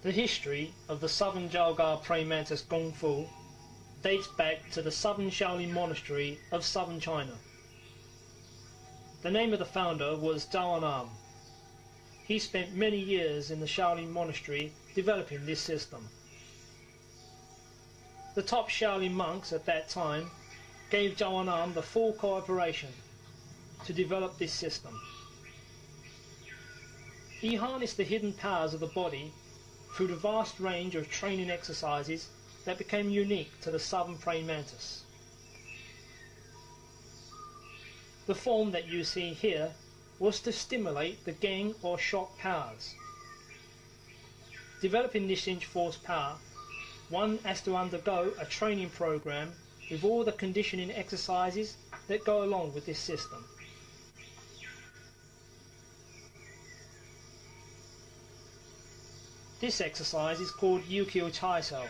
The history of the Southern Jalgar praying mantis Kung Fu dates back to the Southern Shaolin monastery of southern China. The name of the founder was Zhao Nam. He spent many years in the Shaolin monastery developing this system. The top Shaolin monks at that time gave Zhao Nam the full cooperation to develop this system. He harnessed the hidden powers of the body through the vast range of training exercises that became unique to the southern praying mantis. The form that you see here was to stimulate the gang or shock powers. Developing this inch force power, one has to undergo a training program with all the conditioning exercises that go along with this system. This exercise is called Yukio Chai Cell.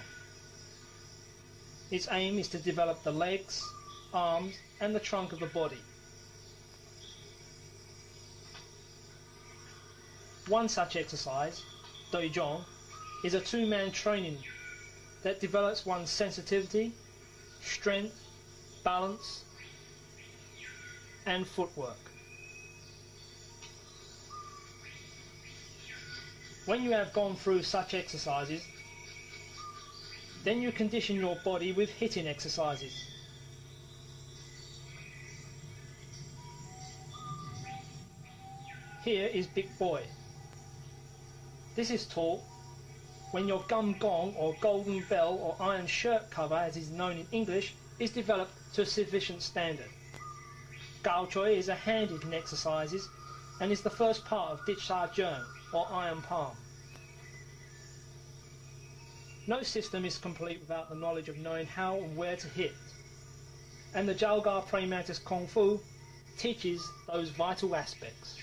Its aim is to develop the legs, arms and the trunk of the body. One such exercise, Doijong, is a two-man training that develops one's sensitivity, strength, balance and footwork. When you have gone through such exercises, then you condition your body with hitting exercises. Here is Big Boy. This is taught when your Gwat Gong or golden bell or iron shirt cover, as is known in English, is developed to a sufficient standard. Gao Choi is a hand-hitting exercises and is the first part of Dit Sha Jern or iron palm. No system is complete without the knowledge of knowing how and where to hit, and the Jalgar praying mantis Kung Fu teaches those vital aspects.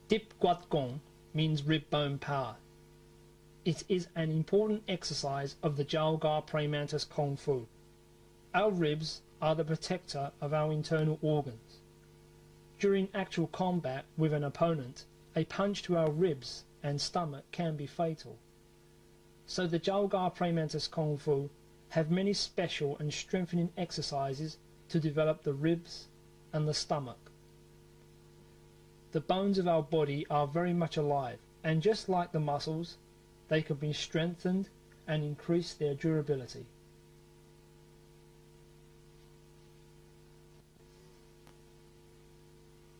Dip Gwat Gong means rib bone power. It is an important exercise of the Jalgar praying mantis Kung Fu. Our ribs are the protector of our internal organs. During actual combat with an opponent, a punch to our ribs and stomach can be fatal. So the Jalgar praying mantis Kung Fu have many special and strengthening exercises to develop the ribs and the stomach. The bones of our body are very much alive, and just like the muscles, they can be strengthened and increase their durability.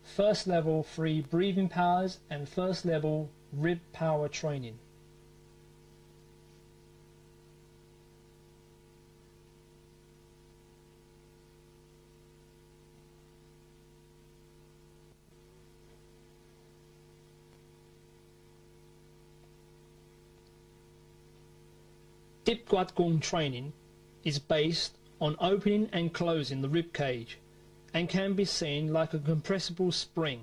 First level free breathing powers and first level rib power training. Dip Gwat Gong training is based on opening and closing the rib cage and can be seen like a compressible spring.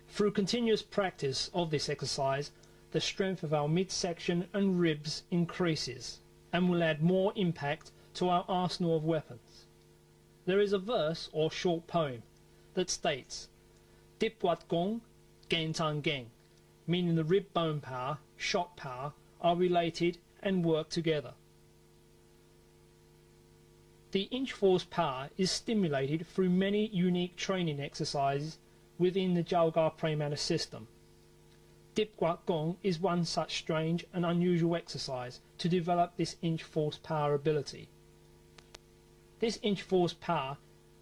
Through continuous practice of this exercise, the strength of our midsection and ribs increases and will add more impact to our arsenal of weapons. There is a verse or short poem that states, Dip Gwat Gong, Gen Tan Geng, meaning the rib bone power, shot power, are related and work together. The inch force power is stimulated through many unique training exercises within the Jalgar Premana system. Dip Gwat Gong is one such strange and unusual exercise to develop this inch force power ability. This inch force power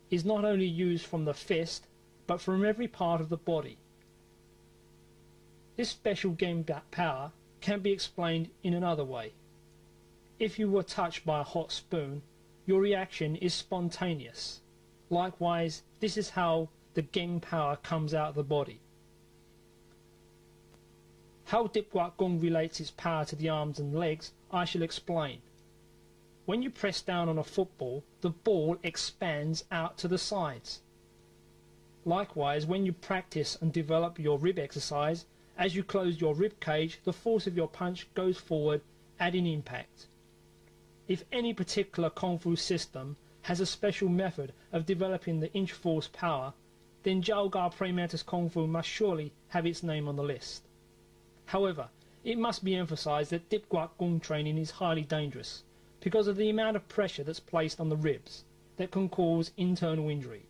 is not only used from the fist, but from every part of the body. This special Gen power can be explained in another way. If you were touched by a hot spoon, your reaction is spontaneous. Likewise, this is how the Geng power comes out of the body. How Dip Gwat Gong relates its power to the arms and legs, I shall explain. When you press down on a football, the ball expands out to the sides. Likewise, when you practice and develop your rib exercise, as you close your rib cage, the force of your punch goes forward, adding impact. If any particular Kung Fu system has a special method of developing the inch force power, then Jalgar Premana's Kung Fu must surely have its name on the list. However, it must be emphasized that Dip Gwat Gong training is highly dangerous because of the amount of pressure that's placed on the ribs that can cause internal injury.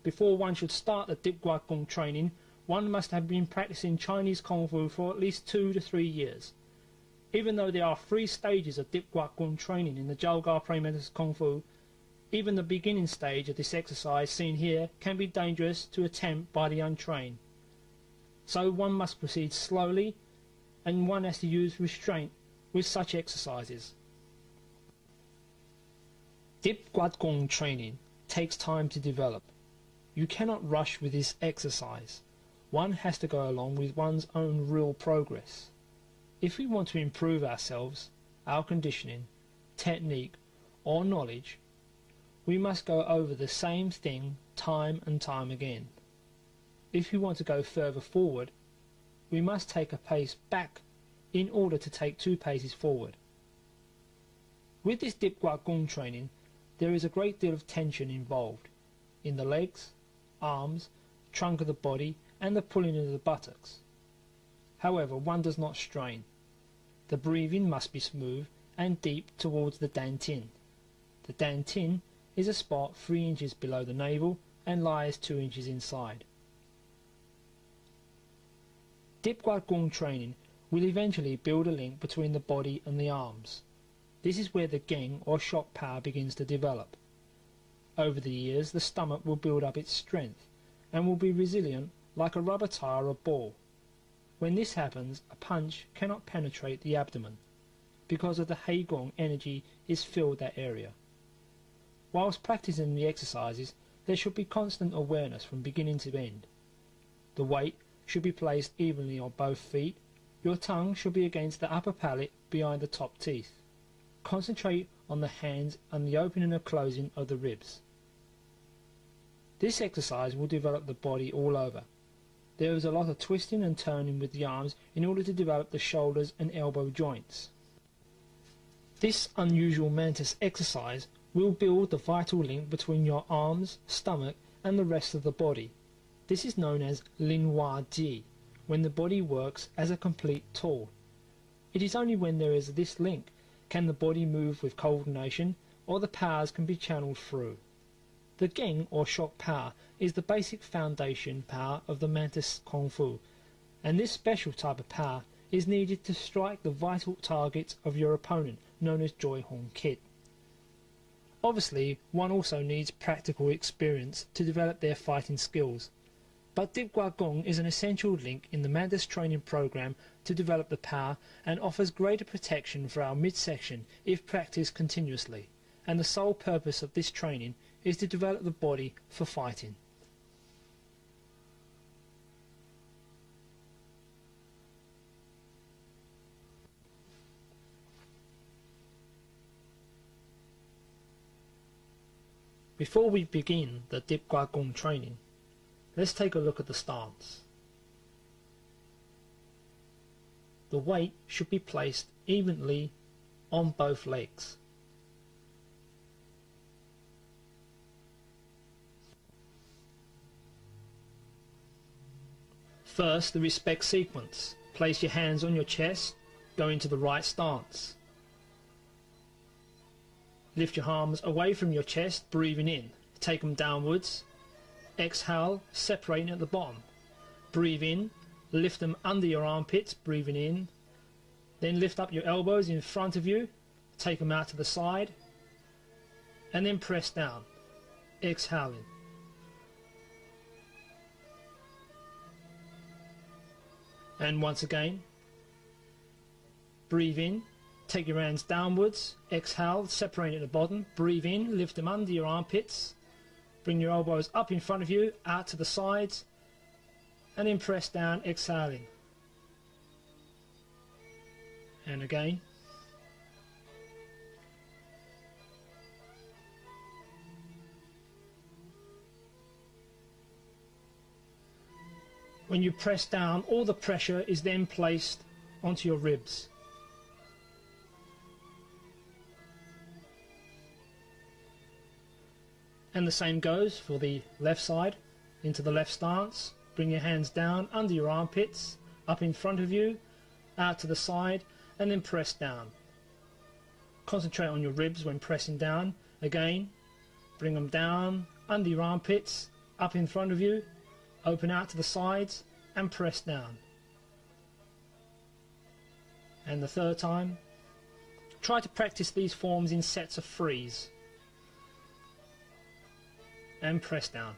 Before one should start the Dip Gwat Gong training, one must have been practicing Chinese Kung Fu for at least 2 to 3 years. Even though there are 3 stages of Dip Gwat Gong training in the Jalgar Premana's Kung Fu, even the beginning stage of this exercise seen here can be dangerous to attempt by the untrained. So one must proceed slowly, and one has to use restraint with such exercises. Dip Gwat Gong training takes time to develop. You cannot rush with this exercise. One has to go along with one's own real progress. If we want to improve ourselves, our conditioning, technique, or knowledge, we must go over the same thing time and time again. If we want to go further forward, we must take a pace back in order to take 2 paces forward. With this Dip Gwat Gong training, there is a great deal of tension involved in the legs, arms, trunk of the body, and the pulling of the buttocks. However, one does not strain. The breathing must be smooth and deep towards the dantian. The dantian is a spot 3 inches below the navel and lies 2 inches inside. Dip Gwat Gong training will eventually build a link between the body and the arms. This is where the Geng or shock power begins to develop. Over the years, the stomach will build up its strength and will be resilient like a rubber tire or ball. When this happens, a punch cannot penetrate the abdomen because of the Hei Gong energy is filled that area. Whilst practicing the exercises, there should be constant awareness from beginning to end. The weight should be placed evenly on both feet. Your tongue should be against the upper palate behind the top teeth. Concentrate on the hands and the opening and closing of the ribs. This exercise will develop the body all over. There is a lot of twisting and turning with the arms in order to develop the shoulders and elbow joints. This unusual mantis exercise will build the vital link between your arms, stomach and the rest of the body. This is known as Lin Hua Ji, when the body works as a complete tool. It is only when there is this link can the body move with coordination or the powers can be channeled through. The Geng or shock power is the basic foundation power of the Mantis Kung Fu, and this special type of power is needed to strike the vital target of your opponent, known as Joy Hong Kit. Obviously, one also needs practical experience to develop their fighting skills, but Gwat Gong is an essential link in the Mantis training program to develop the power and offers greater protection for our midsection if practiced continuously, and the sole purpose of this training is to develop the body for fighting. Before we begin the Gwat Gong training, let's take a look at the stance. The weight should be placed evenly on both legs. First, the respect sequence. Place your hands on your chest, go into the right stance. Lift your arms away from your chest, breathing in. Take them downwards. Exhale, separating at the bottom. Breathe in, lift them under your armpits, breathing in. Then lift up your elbows in front of you, take them out to the side, and then press down, exhaling. And once again, breathe in, take your hands downwards, exhale, separate at the bottom, breathe in, lift them under your armpits, bring your elbows up in front of you, out to the sides, and then press down, exhaling. And again. When you press down, all the pressure is then placed onto your ribs. And the same goes for the left side. Into the left stance, bring your hands down under your armpits, up in front of you, out to the side, and then press down. Concentrate on your ribs when pressing down. Again, bring them down under your armpits, up in front of you, open out to the sides, and press down. And the third time, try to practice these forms in sets of threes. And press down.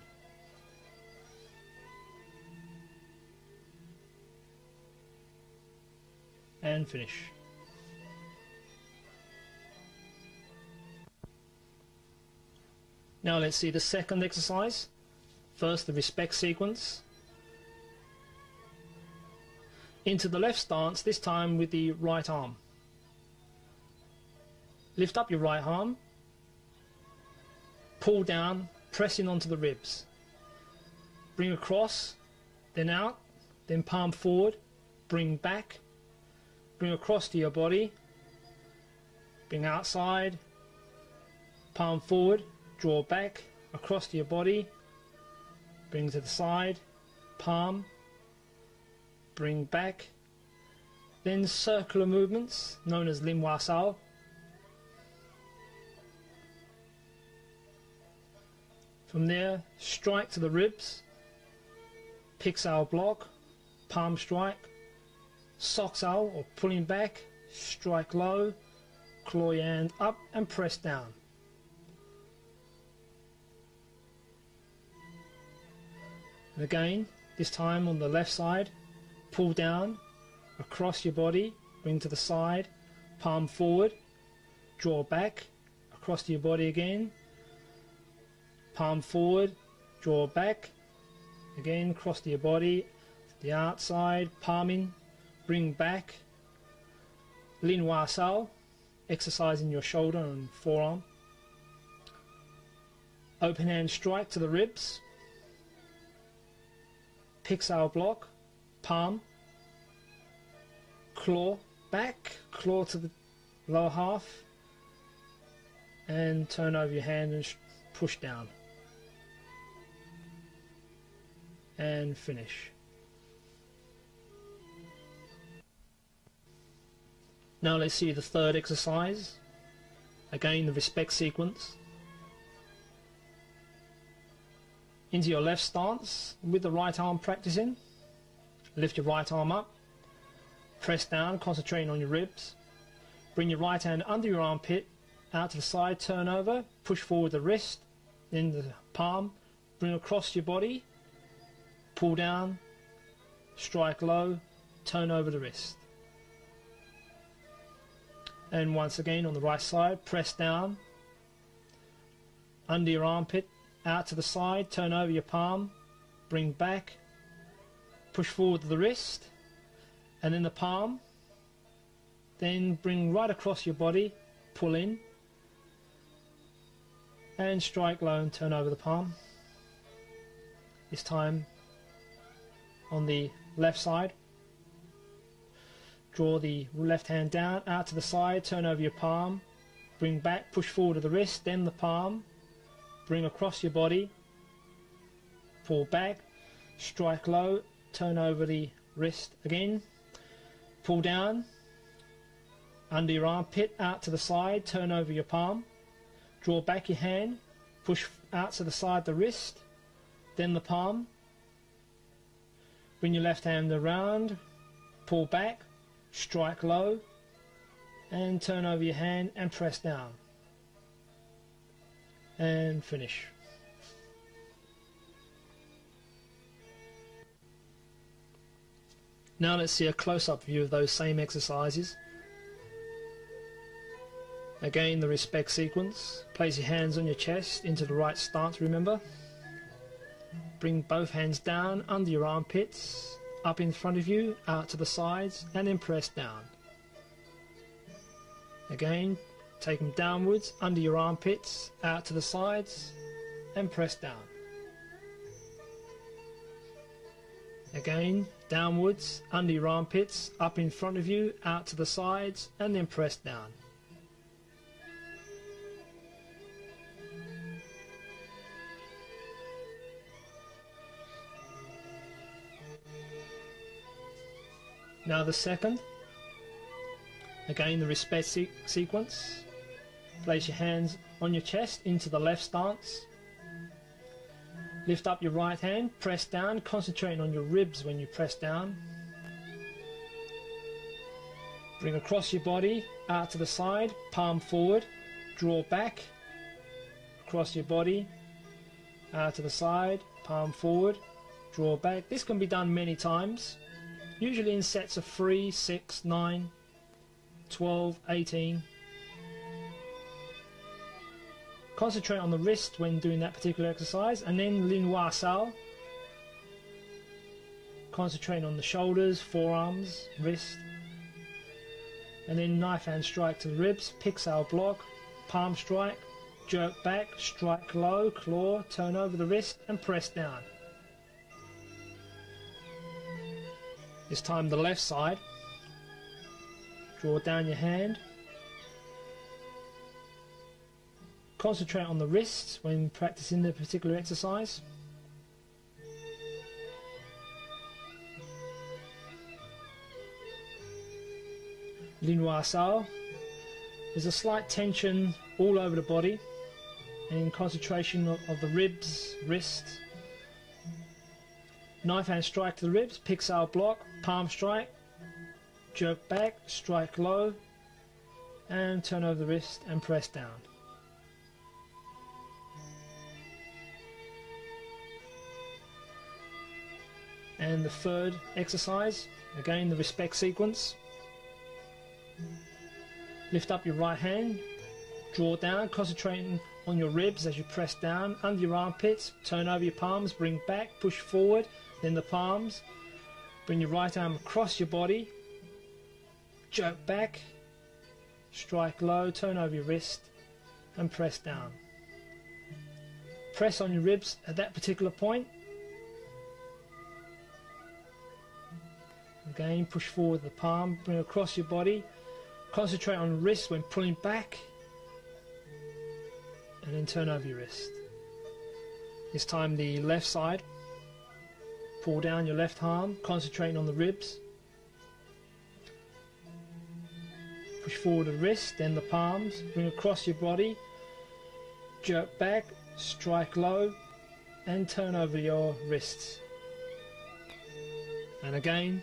And finish. Now let's see the second exercise. First, the respect sequence. Into the left stance, this time with the right arm. Lift up your right arm, pull down, pressing onto the ribs. Bring across, then out, then palm forward, bring back, bring across to your body, bring outside, palm forward, draw back, across to your body, bring to the side, palm, bring back, then circular movements known as lim hua sao. From there, strike to the ribs, pick sao block, palm strike, sock sao or pulling back, strike low, claw your hand up and press down. And again, this time on the left side, pull down, across your body, bring to the side, palm forward, draw back, across to your body again, palm forward, draw back, again cross to your body, the outside, palming, bring back, lim hua sao, exercising your shoulder and forearm, open hand strike to the ribs, pick sao block, palm, claw back, claw to the lower half, and turn over your hand and push down. And finish. Now let's see the third exercise. Again, the respect sequence. into your left stance with the right arm practicing. Lift your right arm up, press down, concentrating on your ribs. Bring your right hand under your armpit, out to the side, turn over, push forward the wrist, then the palm, bring across your body, pull down, strike low, turn over the wrist. And once again on the right side, press down, under your armpit, out to the side, turn over your palm, bring back, push forward the wrist, and then the palm, then bring right across your body, pull in, and strike low and turn over the palm. This time on the left side, draw the left hand down, out to the side, turn over your palm, bring back, push forward to the wrist, then the palm, bring across your body, pull back, strike low, turn over the wrist again, pull down, under your armpit, out to the side, turn over your palm, draw back your hand, push out to the side the wrist, then the palm, bring your left hand around, pull back, strike low, and turn over your hand and press down. And finish. Now let's see a close-up view of those same exercises. Again, the respect sequence. Place your hands on your chest into the right stance, remember. Bring both hands down under your armpits, up in front of you, out to the sides, and then press down. Again, take them downwards, under your armpits, out to the sides, and press down. Again, downwards, under your armpits, up in front of you, out to the sides, and then press down. Now the second, again the respect sequence. Place your hands on your chest into the left stance. Lift up your right hand, press down, concentrating on your ribs when you press down. Bring across your body, out to the side, palm forward, draw back, across your body, out to the side, palm forward, draw back. This can be done many times. Usually in sets of 3, 6, 9, 12, 18. Concentrate on the wrist when doing that particular exercise, and then Lin Hua Sao. Concentrate on the shoulders, forearms, wrist, and then knife hand strike to the ribs, pick sao block, palm strike, jerk back, strike low, claw, turn over the wrist and press down. This time the left side, draw down your hand, concentrate on the wrists when practicing the particular exercise. Lin Hua Sao. There's a slight tension all over the body and concentration of the ribs, wrists. Knife hand strike to the ribs, pick sao block, palm strike, jerk back, strike low, and turn over the wrist and press down. And the third exercise, again the respect sequence. Lift up your right hand, draw down, concentrating on your ribs as you press down, under your armpits, turn over your palms, bring back, push forward, then the palms, bring your right arm across your body, jerk back, strike low, turn over your wrist and press down. Press on your ribs at that particular point. Again, push forward the palm, bring across your body, concentrate on the wrist when pulling back, and then turn over your wrist. This time the left side. Pull down your left arm, concentrating on the ribs. Push forward the wrist, then the palms, bring across your body, jerk back, strike low, and turn over your wrists. And again.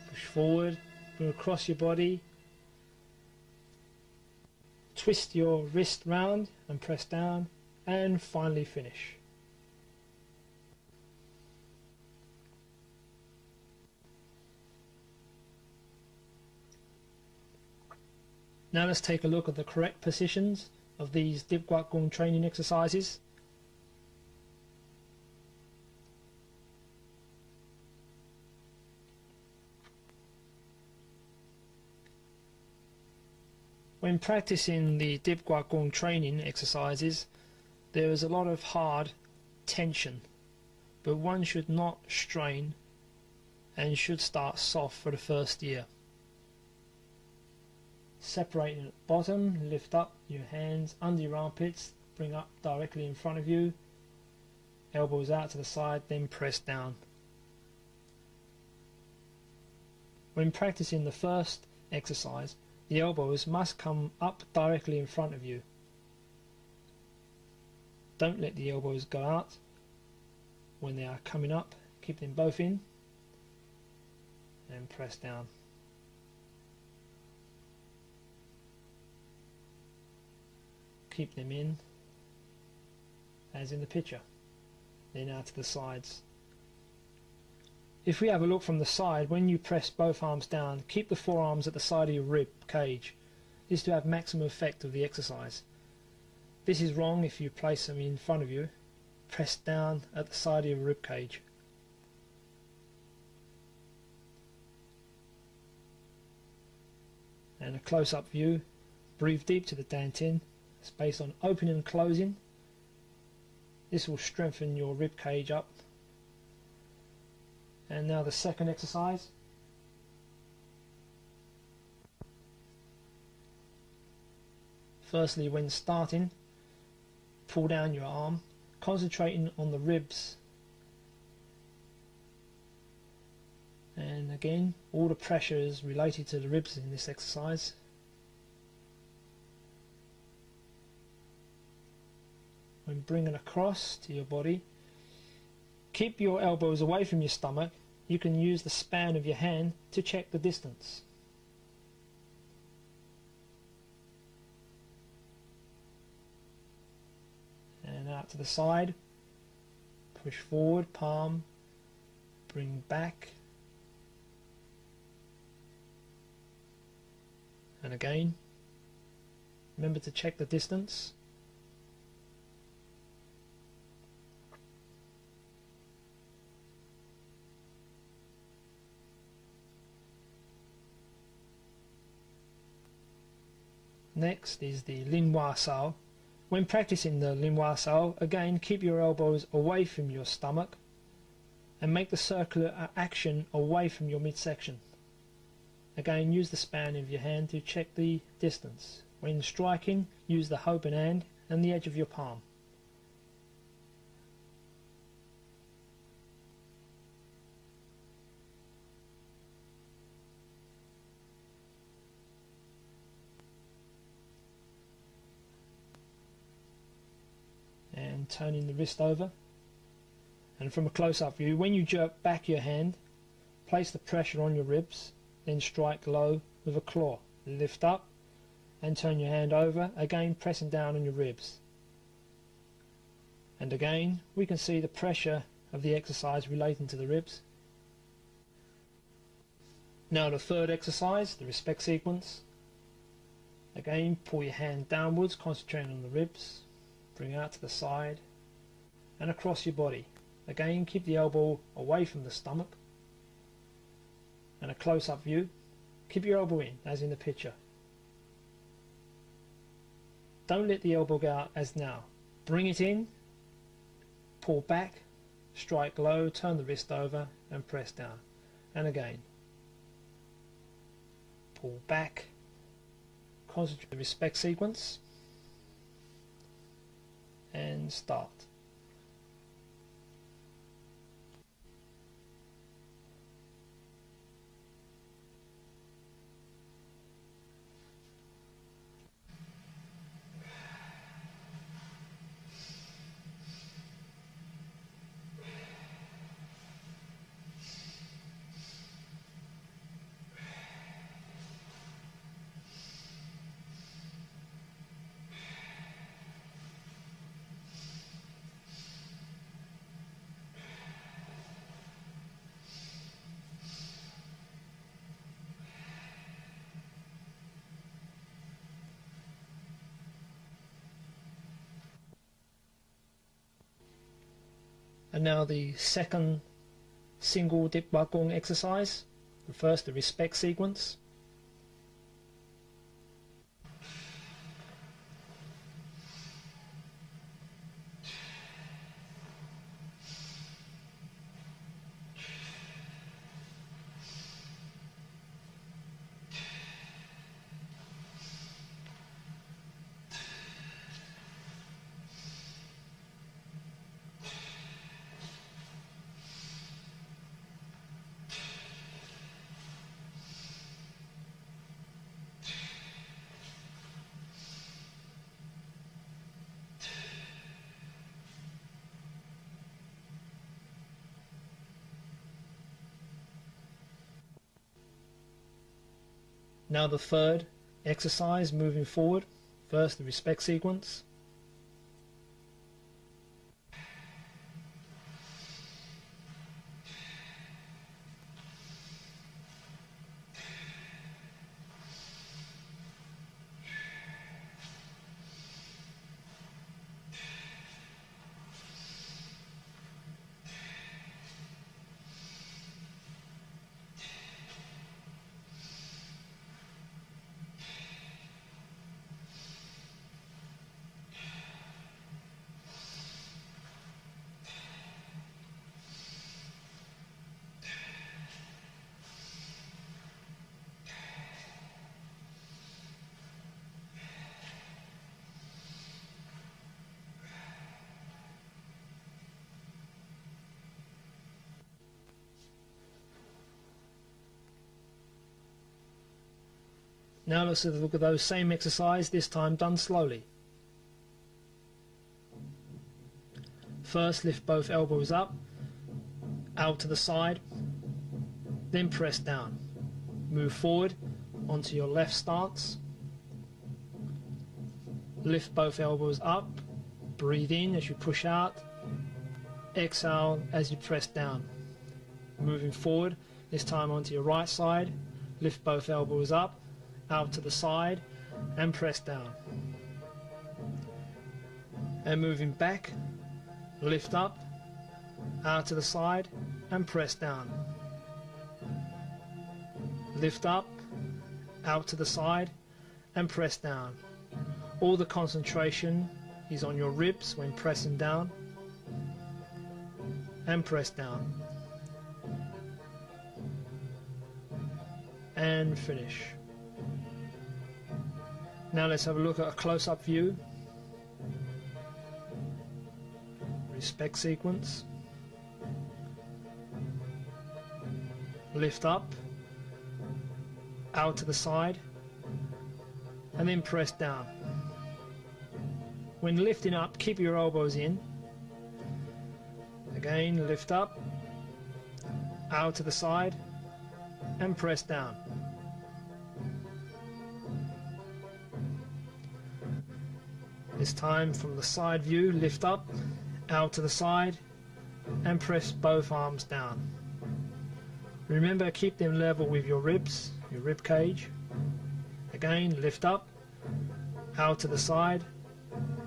Push forward, bring across your body. Twist your wrist round and press down, and finally finish. Now let's take a look at the correct positions of these Dip Gwat Gong training exercises. When practicing the Dip Gwat Gong training exercises, there is a lot of hard tension, but one should not strain and should start soft for the first year. Separating at the bottom, lift up your hands under your armpits, bring up directly in front of you, elbows out to the side, then press down. When practicing the first exercise, the elbows must come up directly in front of you. Don't let the elbows go out when they are coming up. Keep them both in and press down. Keep them in as in the picture, then out to the sides. If we have a look from the side, when you press both arms down, keep the forearms at the side of your rib cage. This is to have maximum effect of the exercise. This is wrong if you place them in front of you. Press down at the side of your rib cage. And a close-up view. Breathe deep to the dantian. Space on opening and closing. This will strengthen your rib cage up. And now the second exercise. Firstly, when starting, pull down your arm, concentrating on the ribs. And again, all the pressure is related to the ribs in this exercise. When bringing across to your body, keep your elbows away from your stomach. You can use the span of your hand to check the distance. And out to the side, push forward, palm, bring back, and again, remember to check the distance. Next is the Lin Hua Sao. When practicing the Lin Hua Sao, again keep your elbows away from your stomach and make the circular action away from your midsection. Again, use the span of your hand to check the distance. When striking, use the open hand and the edge of your palm. And turning the wrist over. And from a close-up view, when you jerk back your hand, place the pressure on your ribs, then strike low with a claw. Lift up and turn your hand over, again pressing down on your ribs. And again, we can see the pressure of the exercise relating to the ribs. Now the third exercise, the respect sequence. Again, pull your hand downwards, concentrating on the ribs. Bring out to the side and across your body. Again, keep the elbow away from the stomach. And a close-up view. Keep your elbow in, as in the picture. Don't let the elbow go out as now. Bring it in, pull back, strike low, turn the wrist over and press down. And again. Pull back, concentrate on the respect sequence. And start. And now the second single dip Gwat Gong exercise. First, the respect sequence. Now the third exercise, moving forward. First, the respect sequence. Now let's have a look at those same exercise, this time done slowly. First, lift both elbows up, out to the side, then press down. Move forward onto your left stance. Lift both elbows up, breathe in as you push out, exhale as you press down. Moving forward, this time onto your right side, lift both elbows up, out to the side and press down. And moving back, lift up, out to the side and press down. Lift up, out to the side and press down. All the concentration is on your ribs when pressing down and press down. And finish. Now let's have a look at a close-up view. Respect sequence. Lift up, out to the side, and then press down. When lifting up, keep your elbows in. Again, lift up, out to the side, and press down. This time from the side view, lift up, out to the side and press both arms down. Remember, keep them level with your ribs, your rib cage. Again, lift up, out to the side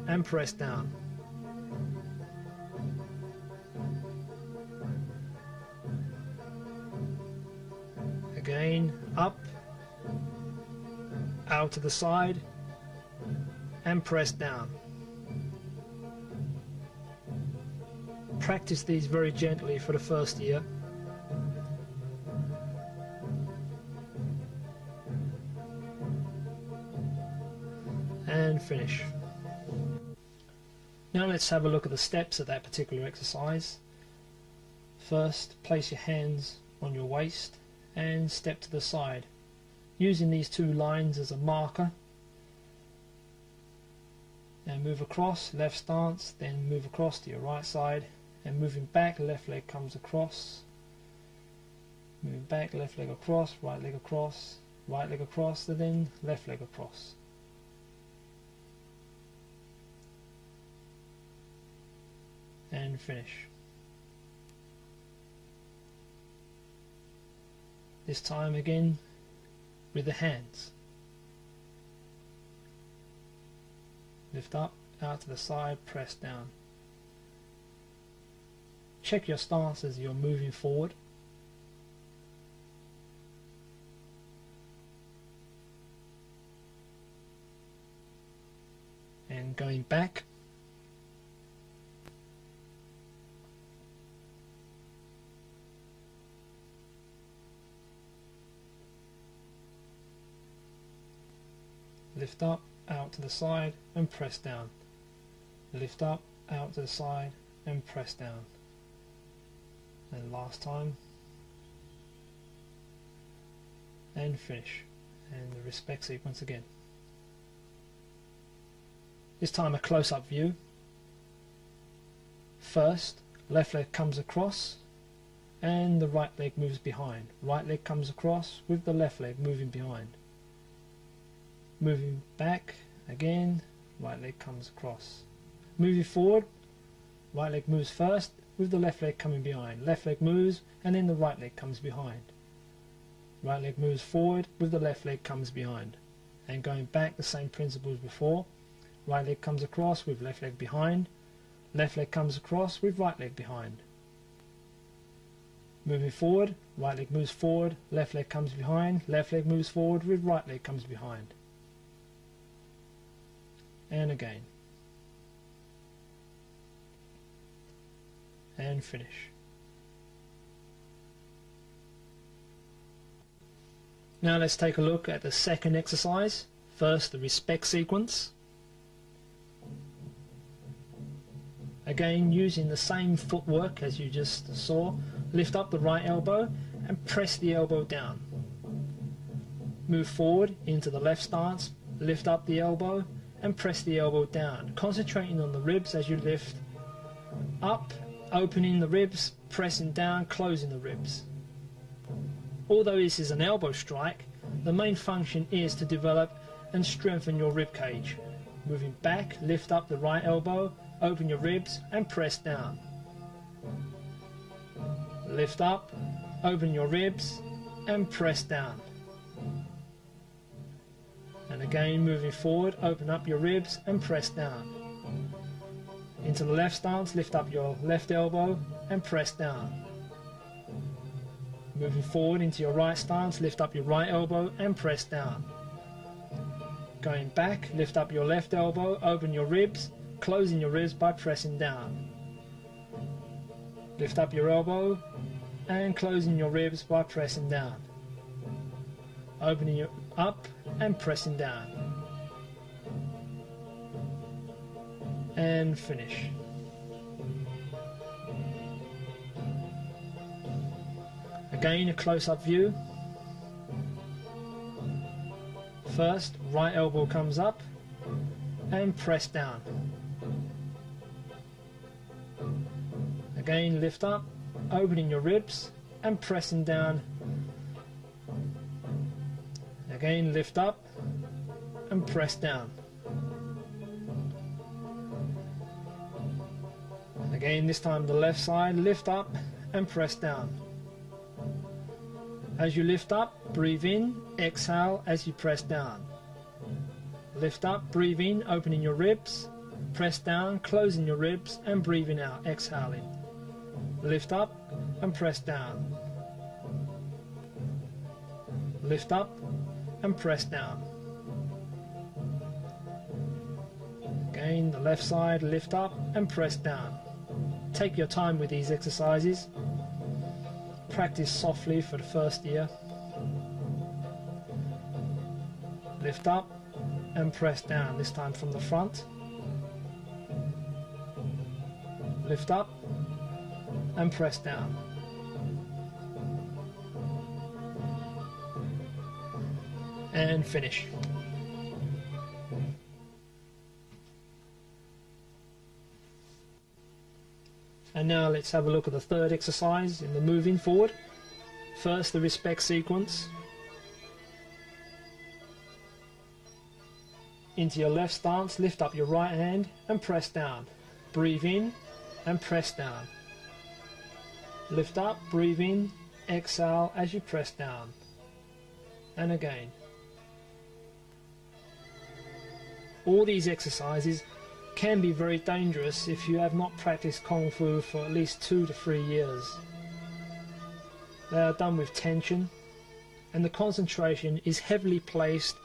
and press down. Again, up, out to the side and press down. Practice these very gently for the first year. And finish. Now let's have a look at the steps of that particular exercise. First, place your hands on your waist and step to the side, using these two lines as a marker. And move across, left stance, then move across to your right side, and moving back, left leg comes across, moving back, left leg across, right leg across, and then left leg across. And finish. This time again with the hands. Lift up, out to the side, press down. check your stance as you're moving forward. And going back. Lift up, out to the side and press down. Lift up, out to the side and press down. And last time. And finish. And the respect sequence again. This time a close-up view. First, left leg comes across and the right leg moves behind. Right leg comes across with the left leg moving behind. Moving back again, right leg comes across. Moving forward, right leg moves first with the left leg coming behind. Left leg moves and then the right leg comes behind. Right leg moves forward with the left leg comes behind. And going back, the same principle as before. Right leg comes across with left leg behind. Left leg comes across with right leg behind. Moving forward, right leg moves forward, left leg comes behind. Left leg moves forward with right leg comes behind. And again. And finish. Now let's take a look at the second exercise. First, the respect sequence. Again, using the same footwork as you just saw, lift up the right elbow and press the elbow down. Move forward into the left stance, lift up the elbow and press the elbow down, concentrating on the ribs as you lift up, opening the ribs, pressing down, closing the ribs. Although this is an elbow strike, the main function is to develop and strengthen your rib cage. Moving back, lift up the right elbow, open your ribs and press down. Lift up, open your ribs and press down. And again, moving forward, open up your ribs and press down. Into the left stance, lift up your left elbow and press down. Moving forward into your right stance, lift up your right elbow and press down. Going back, lift up your left elbow, open your ribs, closing your ribs by pressing down. Lift up your elbow and closing your ribs by pressing down. Opening it up and pressing down. And finish. Again, a close-up view. First, right elbow comes up and press down. Again, lift up, opening your ribs and pressing down. Again, lift up and press down. Again, this time the left side, lift up and press down. As you lift up, breathe in, exhale as you press down. Lift up, breathe in, opening your ribs, press down, closing your ribs and breathing out, exhaling. Lift up and press down. Lift up and press down. Again, the left side, lift up and press down. Take your time with these exercises. Practice softly for the first year. Lift up and press down, this time from the front. Lift up and press down. And finish. And now let's have a look at the third exercise in the moving forward. First, the respect sequence. Into your left stance, lift up your right hand and press down. Breathe in and press down. Lift up, breathe in, exhale as you press down. And again. All these exercises can be very dangerous if you have not practiced Kung Fu for at least 2 to 3 years. They are done with tension, and the concentration is heavily placed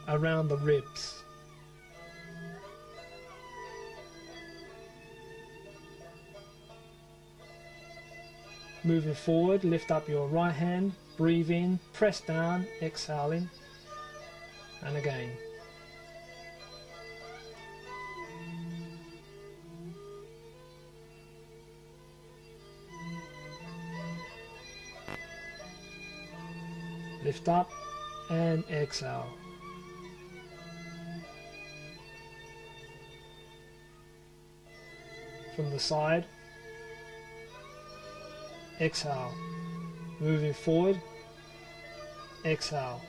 around the ribs. Moving forward, lift up your right hand, breathe in, press down, exhaling, and again. Lift up and exhale. From the side, exhale. Moving forward, exhale.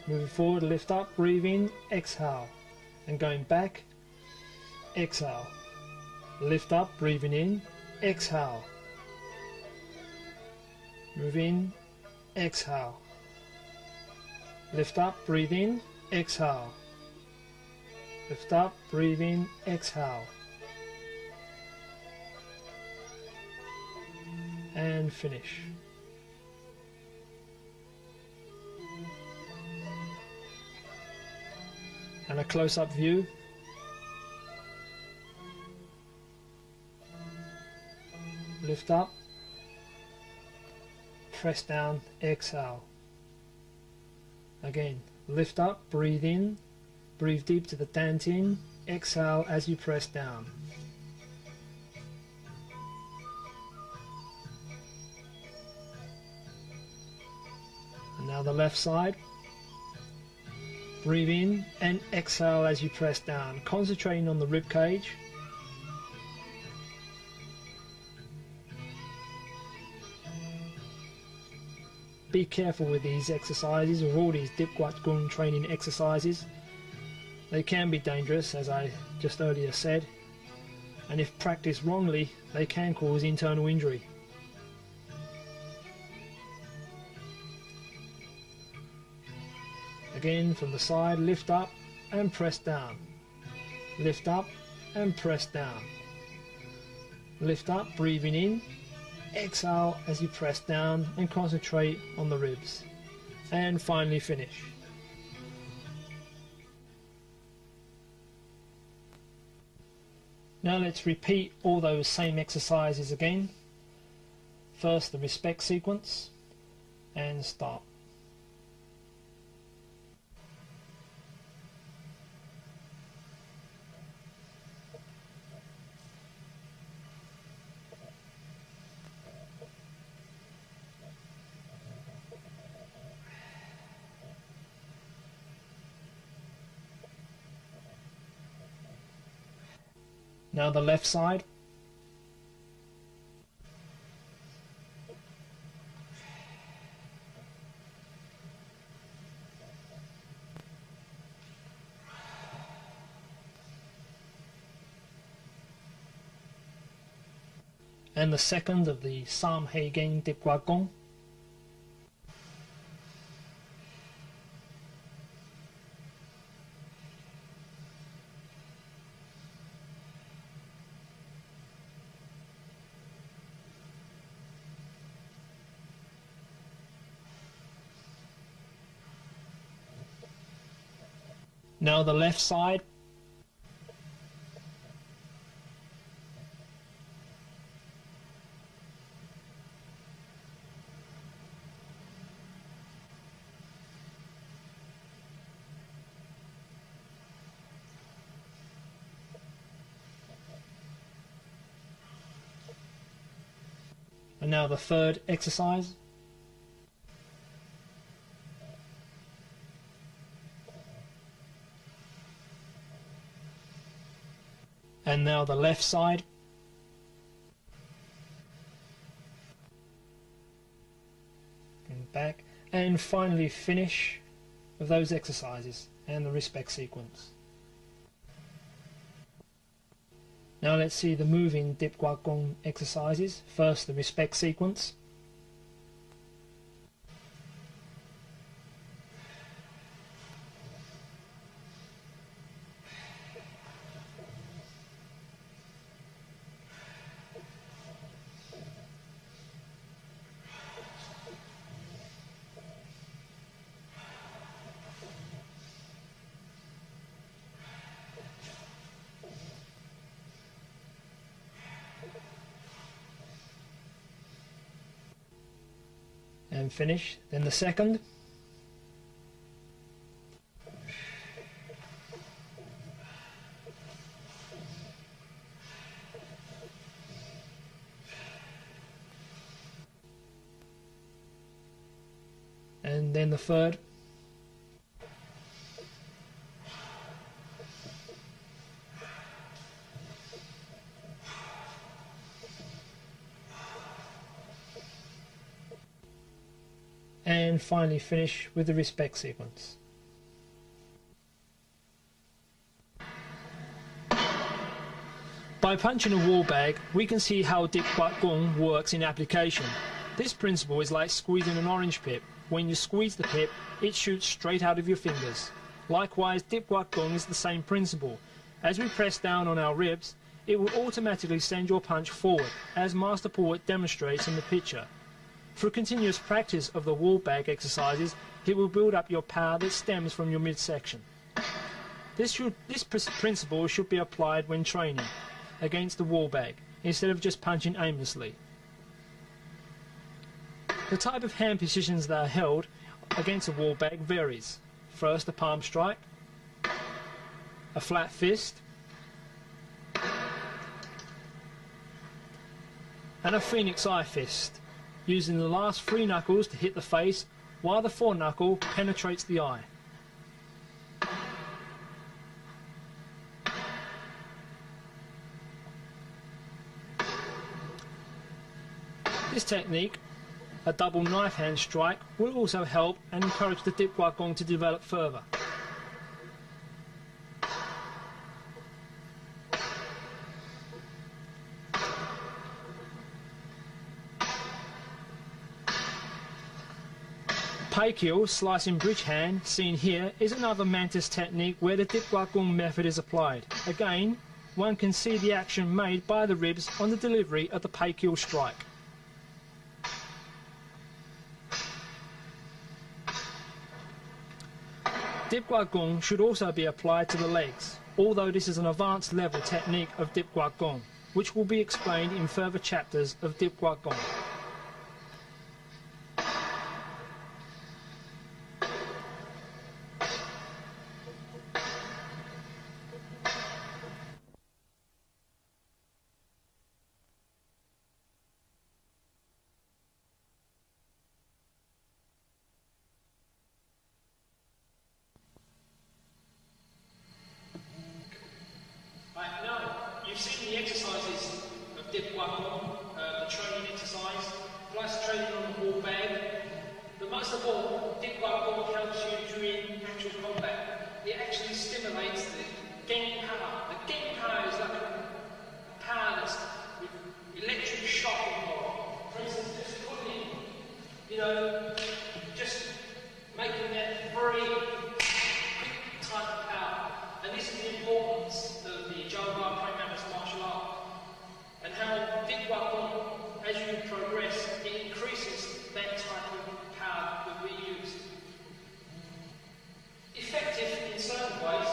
Moving forward, lift up, breathe in, exhale. And going back, exhale. Lift up, breathing in, exhale. Move in, exhale. Lift up, breathe in, exhale. Lift up, breathe in, exhale. And finish. And a close-up view. Lift up, press down, exhale. Again, lift up, breathe in, breathe deep to the dantian, exhale as you press down. And now the left side. Breathe in and exhale as you press down, concentrating on the rib cage. Be careful with these exercises, or all these Dip Gwat Gong training exercises. They can be dangerous, as I just earlier said, and if practiced wrongly, they can cause internal injury. Again, from the side, lift up and press down. Lift up and press down. Lift up, breathing in. Exhale as you press down and concentrate on the ribs. And finally finish. Now let's repeat all those same exercises again. First the respect sequence and start. Now the left side. And the second of the Sam Hei Gang Dip Gwat Gong. Now the left side. And now the third exercise. And now the left side. And back. And finally finish with those exercises and the respect sequence. Now let's see the moving Dip Gwat Gong exercises. First the respect sequence. and finish, then the second. And then the third. And finally finish with the respect sequence. By punching a wall bag, we can see how Dip Gwat Gong works in application. This principle is like squeezing an orange pip. When you squeeze the pip, it shoots straight out of your fingers. Likewise, Dip Gwat Gong is the same principle. As we press down on our ribs, it will automatically send your punch forward, as Master Poet demonstrates in the picture. Through continuous practice of the wall bag exercises, it will build up your power that stems from your midsection. This principle should be applied when training against the wall bag, instead of just punching aimlessly. The type of hand positions that are held against a wall bag varies. First, a palm strike, a flat fist, and a phoenix eye fist, using the last 3 knuckles to hit the face, while the 4th knuckle penetrates the eye. This technique, a double knife hand strike, will also help and encourage the Dip Gwat Gong to develop further. Pei-Kiu, slicing bridge hand, seen here, is another mantis technique where the Dip Gwat Gong method is applied. Again, one can see the action made by the ribs on the delivery of the Pei-Kiu strike. Dip Gwat Gong should also be applied to the legs, although this is an advanced level technique of Dip Gwat Gong, which will be explained in further chapters of Dip Gwat Gong. You've seen the exercises of Dip Gwat Gong, the training exercise, plus training on the wall bag. But most of all, Dip Gwat Gong helps you during actual combat. It actually stimulates the Geng power. The Geng power is like a power that's with electric shock involved. For instance, just putting in, just making that very quick type of power. And this is the importance of the Jalgar Pragmatist martial art, and how Dip Gwat Gong, as you progress, it increases that type of power that we use. Effective in certain ways.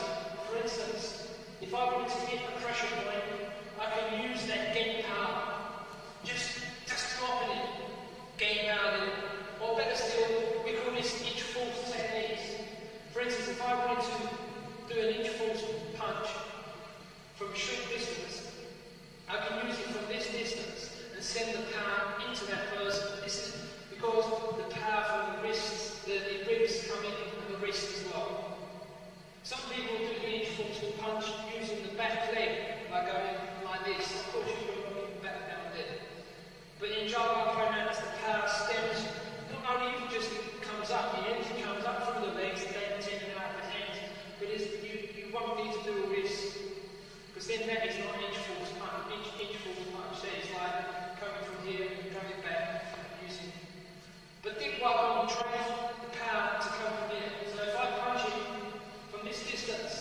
For instance, if I wanted to hit a pressure point, I can use that Geng power. Just dropping it, Geng power there. Or better still, we call this inch force techniques. For instance, if I wanted to do an inch force punch from a short distance, I can use it from this distance and send the power into that person. This is because the power from the wrists, the ribs come in and the wrist as well. Some people do the inch force punch using the back leg by going like this. Of course, you will not even back down there. But in Jalgar Pragmatist, the power stems not only just comes up, the energy comes up through the legs, then taken out the hands, but you won't need to do all this, because then that is not inch force punch. Inch force punch. That is like coming from here and coming back using. But Dip Gwat Gong trains the power to come from here. So if I punch it from this distance,